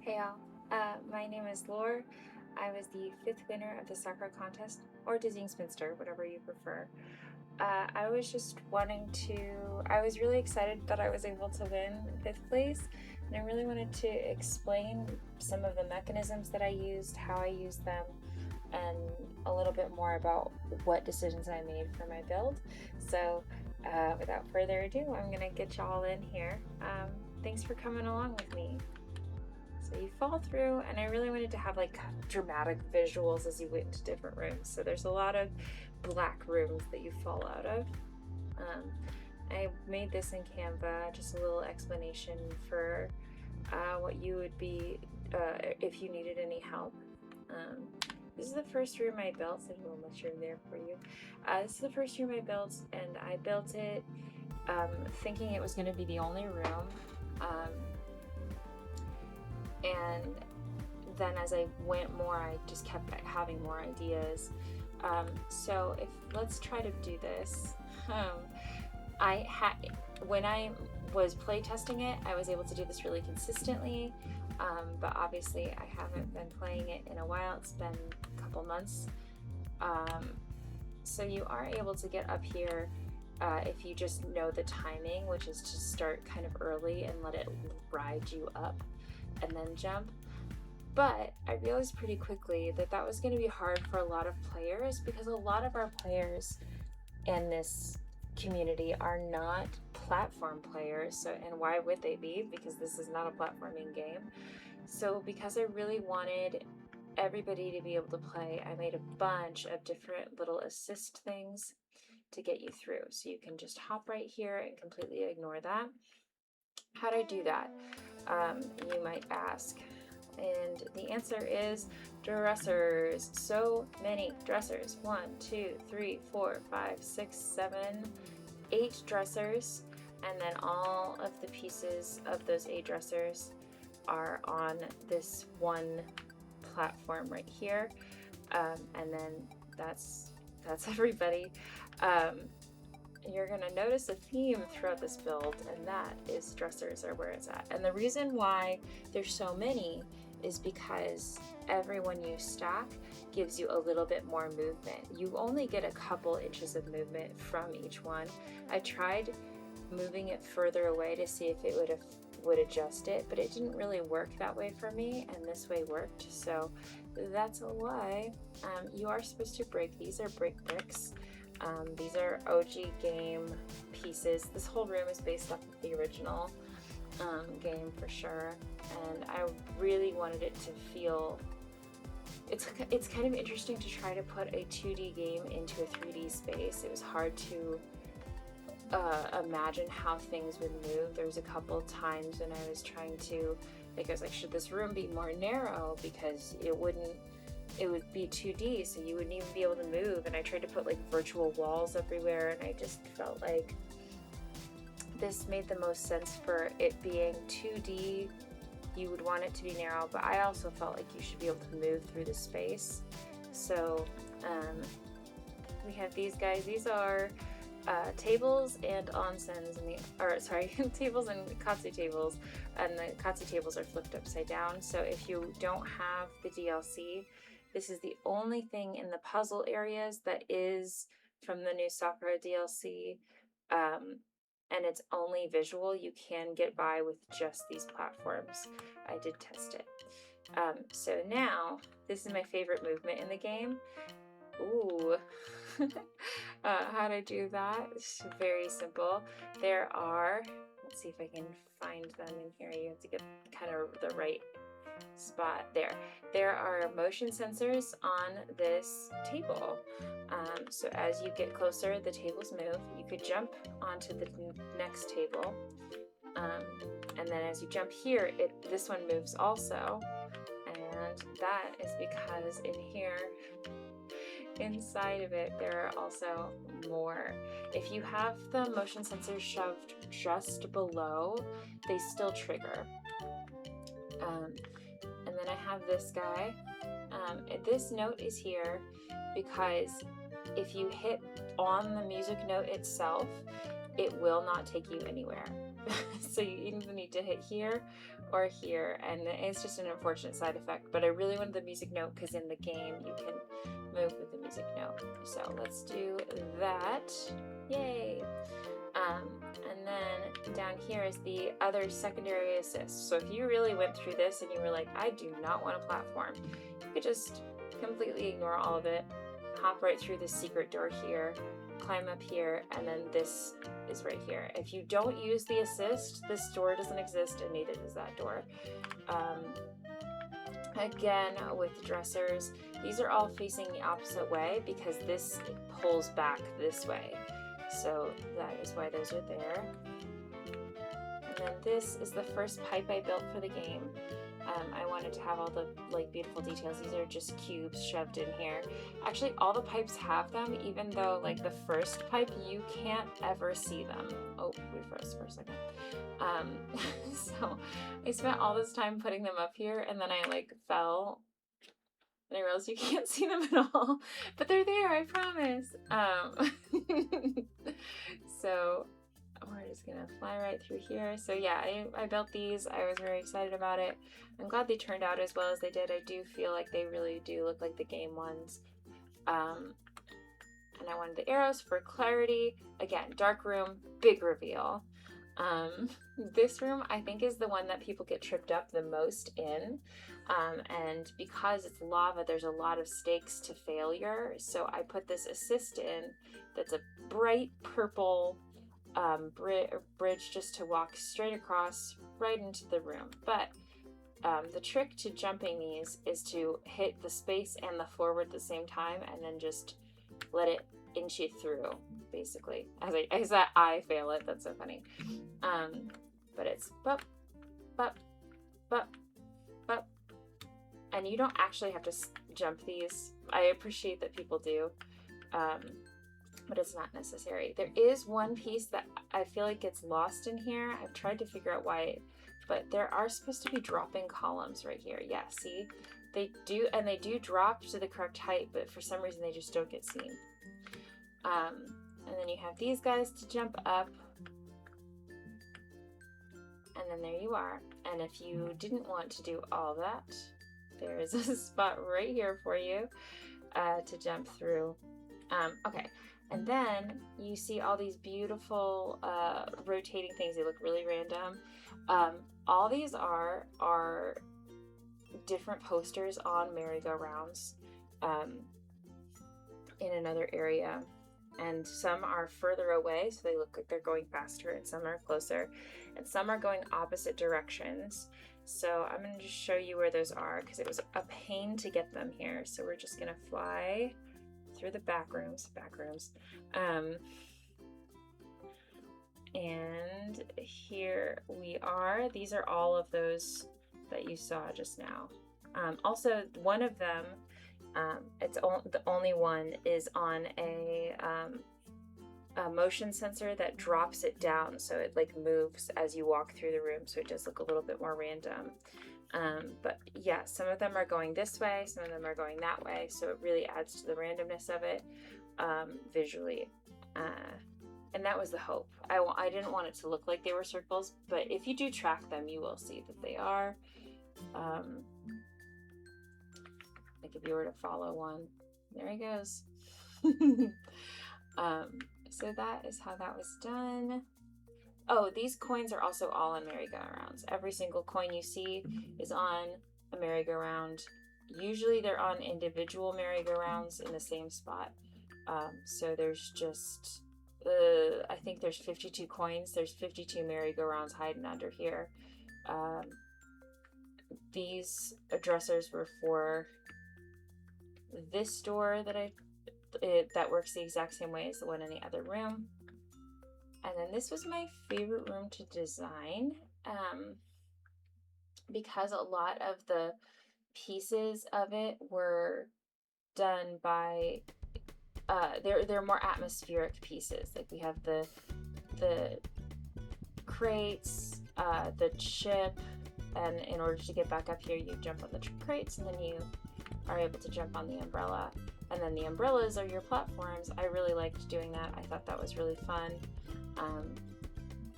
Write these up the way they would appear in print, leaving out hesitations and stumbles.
Hey all, my name is Lore. I was the 5th winner of the Sakura contest, or Dizzying Spinster, whatever you prefer. I was just I was really excited that I was able to win 5th place, and I really wanted to explain some of the mechanisms that I used, how I used them, and a little bit more about what decisions I made for my build. So without further ado, I'm gonna get y'all in here. Thanks for coming along with me. So you fall through, and I really wanted to have like dramatic visuals as you went into different rooms. So there's a lot of black rooms that you fall out of. I made this in Canva, just a little explanation for what you would be if you needed any help. This is the first room I built. There's a little mushroom there for you. This is the first room I built, and I built it thinking it was going to be the only room. And then as I went more, I just kept having more ideas. So let's try to do this. When I was playtesting it, I was able to do this really consistently, but obviously I haven't been playing it in a while. It's been a couple months. So you are able to get up here if you just know the timing, which is to start kind of early and let it ride you up and then jump. But I realized pretty quickly that that was going to be hard for a lot of players, because a lot of our players in this community are not platform players. So, and why would they be? Because this is not a platforming game. So because I really wanted everybody to be able to play, I made a bunch of different little assist things to get you through. So you can just hop right here and completely ignore that. How'd I do that? You might ask. And the answer is dressers. So many dressers. 1, 2, 3, 4, 5, 6, 7, 8 dressers. And then all of the pieces of those 8 dressers are on this one platform right here. And then that's everybody. You're gonna notice a theme throughout this build, and that is dressers are where it's at. And the reason why there's so many is because every one you stack gives you a little bit more movement. You only get a couple inches of movement from each one. I tried moving it further away to see if it would adjust it, but it didn't really work that way for me, and this way worked. So that's why you are supposed to break. These are break bricks. These are OG game pieces. This whole room is based off of the original game for sure, and I really wanted it to feel, it's kind of interesting to try to put a 2D game into a 3D space. It was hard to imagine how things would move. There was a couple times when I was trying to, like, I was like, should this room be more narrow, because it would be 2D, so you wouldn't even be able to move. And I tried to put like virtual walls everywhere, and I just felt like this made the most sense for it being 2D. You would want it to be narrow, but I also felt like you should be able to move through the space. So we have these guys. These are tables and onsens, tables and katsu tables, and the katsu tables are flipped upside down. So if you don't have the DLC, this is the only thing in the puzzle areas that is from the new Sakura DLC, and it's only visual. You can get by with just these platforms. I did test it. So now, this is my favorite movement in the game. Ooh. How to do that? It's very simple. There are, let's see if I can find them in here. You have to get kind of the right spot there. There are motion sensors on this table. So as you get closer, the tables move. You could jump onto the next table. And then as you jump here, this one moves also. And that is because in here, inside of it, there are also more. If you have the motion sensors shoved just below, they still trigger. And then I have this guy. This note is here because if you hit on the music note itself, it will not take you anywhere. So you either need to hit here or here, and it's just an unfortunate side effect, but I really wanted the music note because in the game you can move with the music note. So let's do that. Yay! And then down here is the other secondary assist. So if you really went through this and you were like, I do not want a platform, you could just completely ignore all of it, hop right through the secret door here, climb up here, and then this is right here. If you don't use the assist, this door doesn't exist, and neither does that door. Again, with dressers, these are all facing the opposite way because this pulls back this way. So that is why those are there. And then this is the first pipe I built for the game. I wanted to have all the beautiful details. These are just cubes shoved in here. Actually, all the pipes have them, even though the first pipe, you can't ever see them. Oh, we froze for a second. So I spent all this time putting them up here, and then I fell, and I realized you can't see them at all, but they're there, I promise. So we're just gonna fly right through here. So yeah, I built these. I was very excited about it. I'm glad they turned out as well as they did. I do feel like they really do look like the game ones. And I wanted the arrows for clarity. Again, dark room, big reveal. This room I think is the one that people get tripped up the most in. And because it's lava, there's a lot of stakes to failure. So I put this assist in that's a bright purple bridge just to walk straight across right into the room. But the trick to jumping these is to hit the space and the forward at the same time, and then just let it inch you through, basically. As I fail it, that's so funny. But it's bup, bup, bup, bup. And you don't actually have to jump these. I appreciate that people do. But it's not necessary. There is one piece that I feel like gets lost in here. I've tried to figure out why, but there are supposed to be dropping columns right here. Yeah, see? They do, and they do drop to the correct height, but for some reason they just don't get seen. And then you have these guys to jump up, and then there you are. And if you didn't want to do all that, there is a spot right here for you to jump through. Okay. And then you see all these beautiful rotating things. They look really random. All these are different posters on merry-go-rounds in another area. And some are further away, so they look like they're going faster, and some are closer, and some are going opposite directions. So I'm going to just show you where those are because it was a pain to get them here. So we're just going to fly through the back rooms, and here we are. These are all of those that you saw just now. Also, one of them, the only one is on a motion sensor that drops it down, so it moves as you walk through the room, so it does look a little bit more random. But yeah, some of them are going this way, some of them are going that way, so it really adds to the randomness of it visually. And that was the hope. I didn't want it to look like they were circles, but if you do track them, you will see that they are. If you were to follow one, there he goes. So that is how that was done. Oh, these coins are also all on merry-go-rounds. Every single coin you see is on a merry-go-round. Usually they're on individual merry-go-rounds in the same spot. So there's just, I think there's 52 coins. There's 52 merry-go-rounds hiding under here. These dressers were for this door that works the exact same way as the one in the other room. And then this was my favorite room to design because a lot of the pieces of it were done by, they're more atmospheric pieces. Like we have the crates, the ship, and in order to get back up here, you jump on the crates and then you are able to jump on the umbrella. And then the umbrellas are your platforms. I really liked doing that. I thought that was really fun.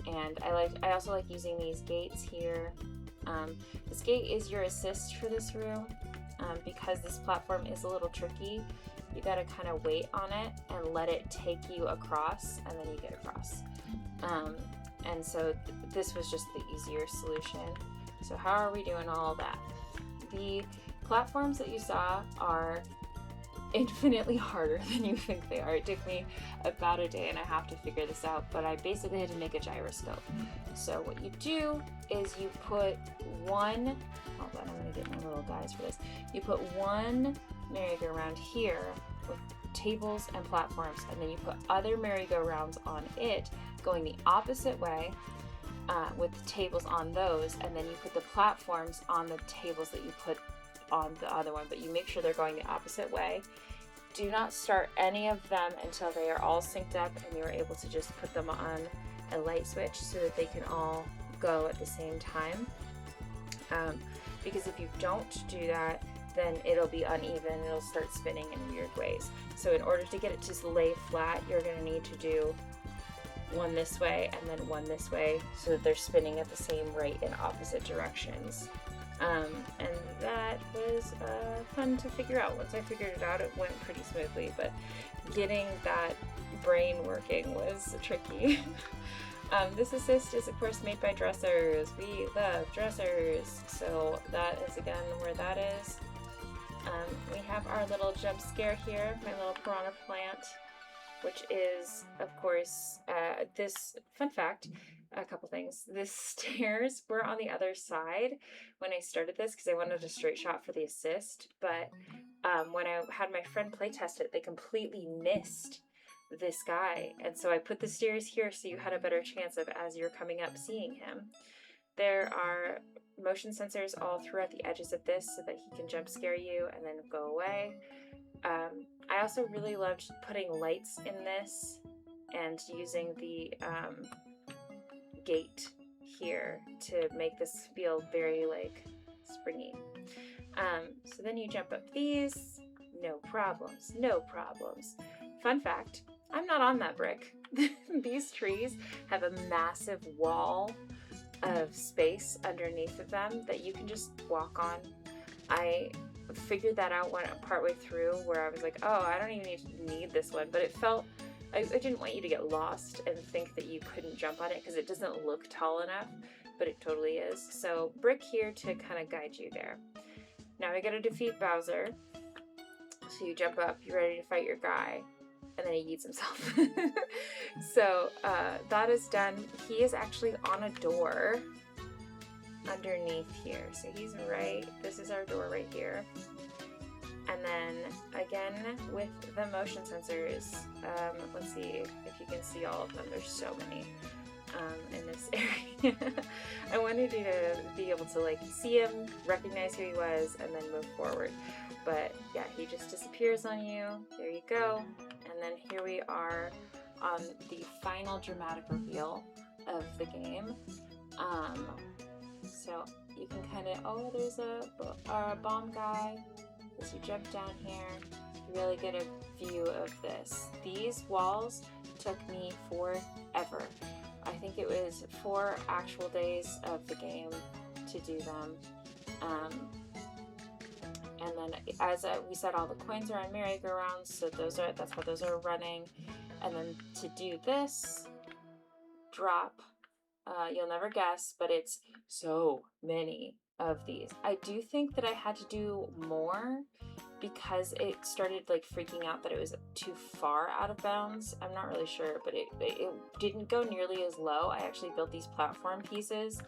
And I also like using these gates here. This gate is your assist for this room, because this platform is a little tricky. You gotta kind of wait on it and let it take you across, and then you get across. And so this was just the easier solution. So how are we doing all that? The platforms that you saw are infinitely harder than you think they are. It took me about a day and a half to figure this out, but I basically had to make a gyroscope. So what you do is you put one, hold on, I'm gonna get my little guys for this. You put one merry-go-round here with tables and platforms, and then you put other merry-go-rounds on it going the opposite way, with the tables on those, and then you put the platforms on the tables that you put on the other one, but you make sure they're going the opposite way. Do not start any of them until they are all synced up and you're able to just put them on a light switch so that they can all go at the same time. Because if you don't do that, then it'll be uneven, it'll start spinning in weird ways. So in order to get it to lay flat, you're going to need to do one this way and then one this way so that they're spinning at the same rate in opposite directions. And that was fun to figure out. Once I figured it out, it went pretty smoothly, but getting that brain working was tricky. This assist is of course made by dressers. We love dressers. So that is again where that is. We have our little jump scare here, my little piranha plant, which is, of course, this, fun fact, a couple things. The stairs were on the other side when I started this because I wanted a straight shot for the assist, but when I had my friend play test it, they completely missed this guy, and so I put the stairs here so you had a better chance of, as you're coming up, seeing him. There are motion sensors all throughout the edges of this so that he can jump scare you and then go away. I also really loved putting lights in this and using the gate here to make this feel very like springy. So then you jump up these, no problems, no problems. Fun fact, I'm not on that brick. These trees have a massive wall of space underneath of them that you can just walk on. I figured that out partway through where I was like, oh, I don't even need this one, but it felt, I didn't want you to get lost and think that you couldn't jump on it because it doesn't look tall enough, but it totally is. So brick here to kind of guide you there. Now we gotta defeat Bowser. So you jump up, you're ready to fight your guy, and then he eats himself. So that is done. He is actually on a door underneath here. So he's right, this is our door right here. And then again with the motion sensors, let's see if you can see all of them. There's so many in this area. I wanted you to be able to like see him, recognize who he was, and then move forward. But yeah, he just disappears on you. There you go. And then here we are on the final dramatic reveal of the game. So you can kind of, oh, there's a bomb guy. As you jump down here, you really get a view of this. These walls took me forever. I think it was 4 actual days of the game to do them. And then, as we said, all the coins are on merry-go-rounds, so that's what those are running. And then to do this drop, you'll never guess, but it's so many of these. I do think that I had to do more because it started like freaking out that it was too far out of bounds. I'm not really sure, but it didn't go nearly as low. I actually built these platform pieces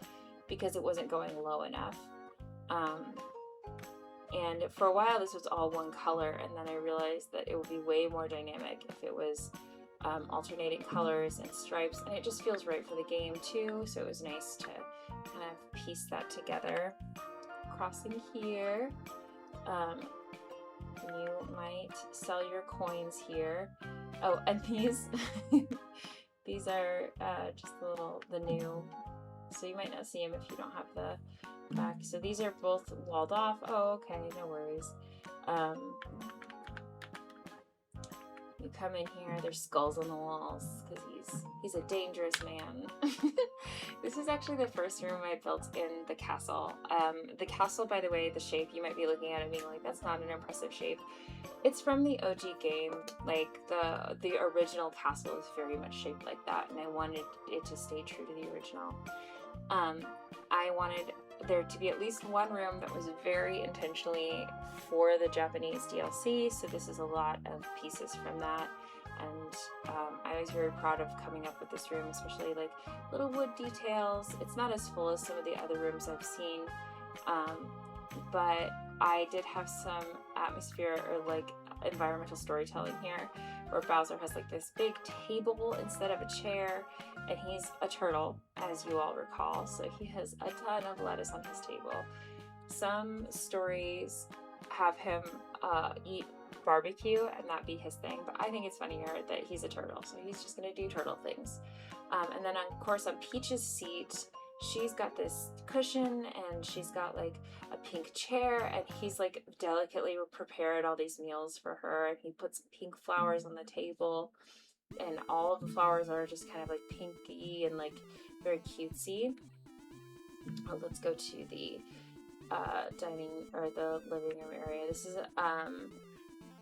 because it wasn't going low enough. And for a while this was all one color, and then I realized that it would be way more dynamic if it was alternating colors and stripes, and it just feels right for the game too, so it was nice to kind of piece that together. Crossing here, you might sell your coins here. Oh, and these these are just the new, so you might not see them if you don't have the back. So these are both walled off. Oh, okay, no worries. You come in here, there's skulls on the walls because he's a dangerous man. This is actually the first room I built in the castle. The castle, by the way, the shape, you might be looking at it being like, that's not an impressive shape. It's from the OG game. Like the original castle is very much shaped like that, and I wanted it to stay true to the original. I wanted there to be at least one room that was very intentionally for the Japanese DLC, so this is a lot of pieces from that, and I was very proud of coming up with this room, especially like little wood details. It's not as full as some of the other rooms I've seen, but I did have some atmosphere or like environmental storytelling here, where Bowser has like this big table instead of a chair, and he's a turtle, as you all recall, so he has a ton of lettuce on his table. Some stories have him eat barbecue and that be his thing, but I think it's funnier that he's a turtle, so he's just gonna do turtle things. And then of course on Peach's seat, she's got this cushion and she's got like a pink chair, and he's like delicately prepared all these meals for her, and he puts pink flowers on the table, and all of the flowers are just kind of like pinky and like very cutesy. Oh, let's go to the dining or the living room area. This is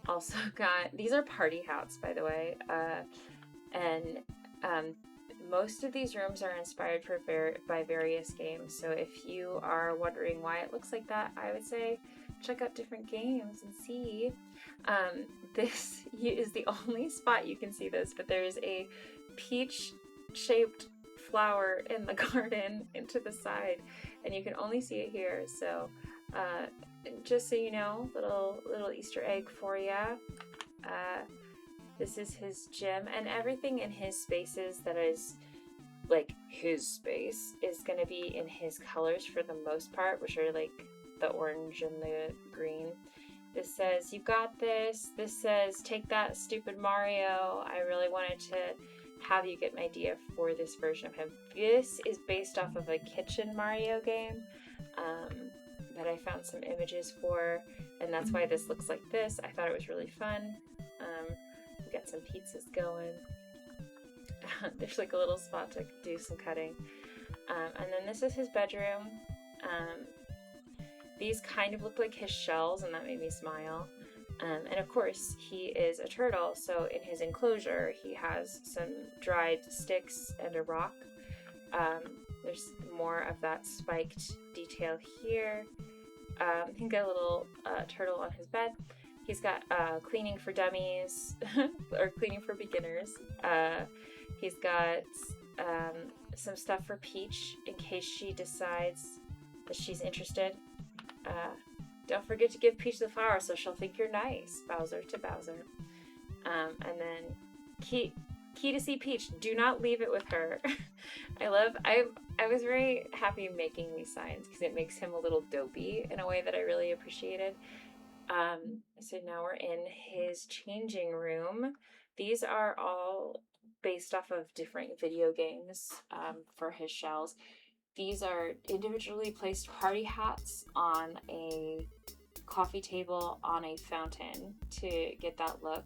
also got, these are party hats, by the way, and most of these rooms are inspired by various games, so if you are wondering why it looks like that, I would say check out different games and see. This is the only spot you can see this, but there's a peach-shaped flower in the garden into the side, and you can only see it here, so just so you know, little Easter egg for you. This is his gym, and everything in his spaces that is like his space is going to be in his colors for the most part, which are like the orange and the green. This says, "You got this." This says, "Take that, stupid Mario." I really wanted to have you get an idea for this version of him. This is based off of a kitchen Mario game that I found some images for, and that's why this looks like this. I thought it was really fun. We got some pizzas going. There's like a little spot to do some cutting. And then this is his bedroom. These kind of look like his shells, and that made me smile. And of course, he is a turtle, so in his enclosure, he has some dried sticks and a rock. There's more of that spiked detail here. He's got a little turtle on his bed. He's got cleaning for dummies, or cleaning for beginners. He's got some stuff for Peach in case she decides that she's interested. Don't forget to give Peach the flower so she'll think you're nice. Bowser to Bowser. And then key to see Peach. Do not leave it with her. I was very happy making these signs because it makes him a little dopey in a way that I really appreciated. So now we're in his changing room. These are all based off of different video games for his shells. These are individually placed party hats on a coffee table on a fountain to get that look.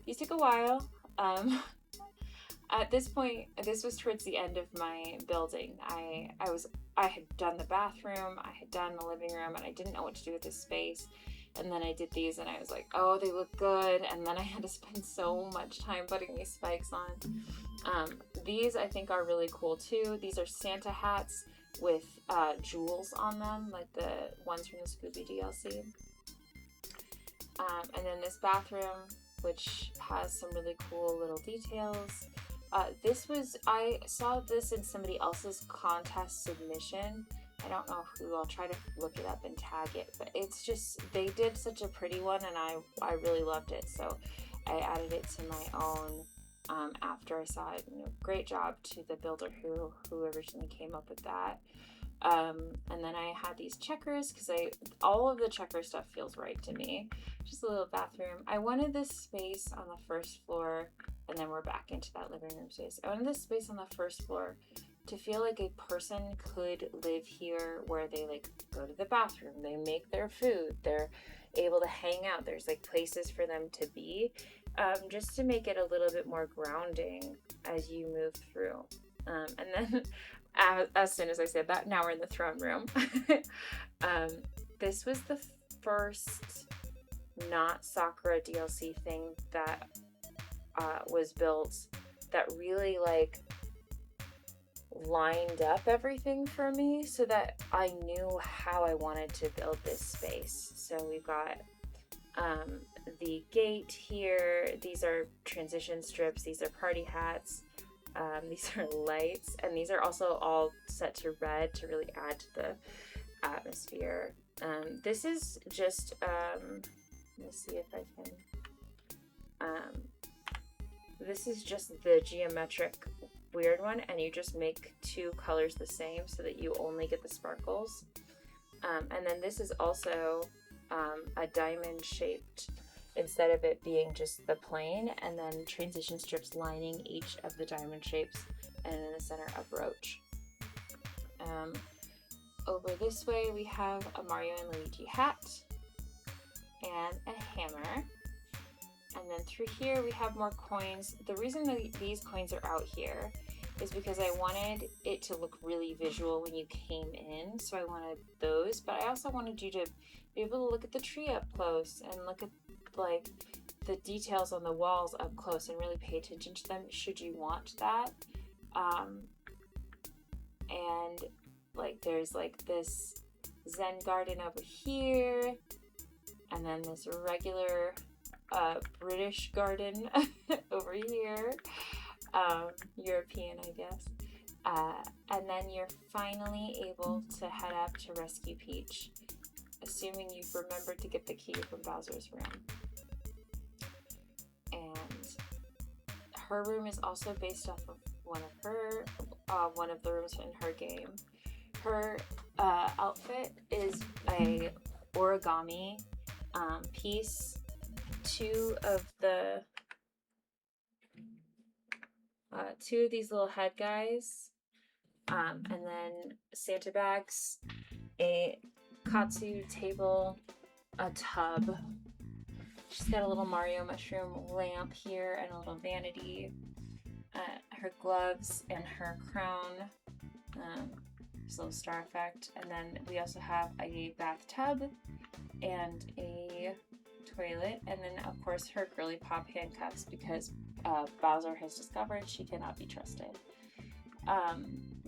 These took a while. At this point, this was towards the end of my building. I had done the bathroom, I had done the living room, and I didn't know what to do with this space. And then I did these and I was like, oh, they look good. And then I had to spend so much time putting these spikes on. These I think are really cool too. These are Santa hats with jewels on them, like the ones from the Scooby DLC. And then this bathroom, which has some really cool little details. I saw this in somebody else's contest submission. I don't know who, I'll try to look it up and tag it, but it's just, they did such a pretty one and I really loved it, so I added it to my own after I saw it. Great job to the builder who originally came up with that. And then I had these checkers because all of the checker stuff feels right to me. Just a little bathroom. I wanted this space on the first floor, and then we're back into that living room space. I wanted this space on the first floor to feel like a person could live here, where they like go to the bathroom, they make their food, they're able to hang out, there's like places for them to be. just to make it a little bit more grounding as you move through. And then, as soon as I said that, now we're in the throne room. um, this was the first not Sakura DLC thing that was built that really like lined up everything for me so that I knew how I wanted to build this space. So we've got the gate here. These are transition strips. These are party hats. These are lights, and these are also all set to red to really add to the atmosphere. This is just, let me see if I can, this is just the geometric weird one, and you just make two colors the same so that you only get the sparkles. And then this is also a diamond shaped, instead of it being just the plane, and then transition strips lining each of the diamond shapes, and in the center a brooch. Over this way we have a Mario and Luigi hat and a hammer. And then through here we have more coins. The reason that these coins are out here is because I wanted it to look really visual when you came in, so I wanted those, but I also wanted you to be able to look at the tree up close and look at like the details on the walls up close and really pay attention to them should you want that. And like there's like this Zen garden over here, and then this regular British garden over here, European I guess, and then you're finally able to head up to rescue Peach, assuming you've remembered to get the key from Bowser's room. And her room is also based off of one of the rooms in her game. Her outfit is a origami piece. Two of these little head guys, and then Santa bags, a katsu table, a tub. She's got a little Mario mushroom lamp here and a little vanity, her gloves and her crown, this little star effect, and then we also have a bathtub and a toilet, and then of course her girly pop handcuffs because Bowser has discovered she cannot be trusted.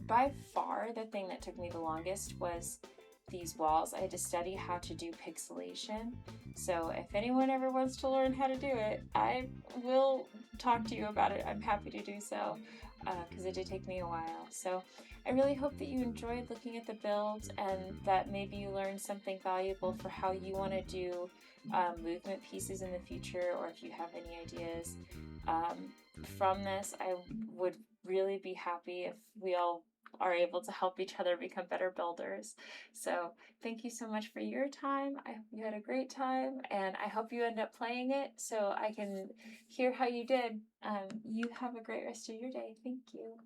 By far the thing that took me the longest was these walls. I had to study how to do pixelation, so if anyone ever wants to learn how to do it, I will talk to you about it. I'm happy to do so because it did take me a while. So I really hope that you enjoyed looking at the build and that maybe you learned something valuable for how you want to do movement pieces in the future, or if you have any ideas from this. I would really be happy if we all are able to help each other become better builders. So thank you so much for your time. I hope you had a great time, and I hope you end up playing it so I can hear how you did. You have a great rest of your day. Thank you.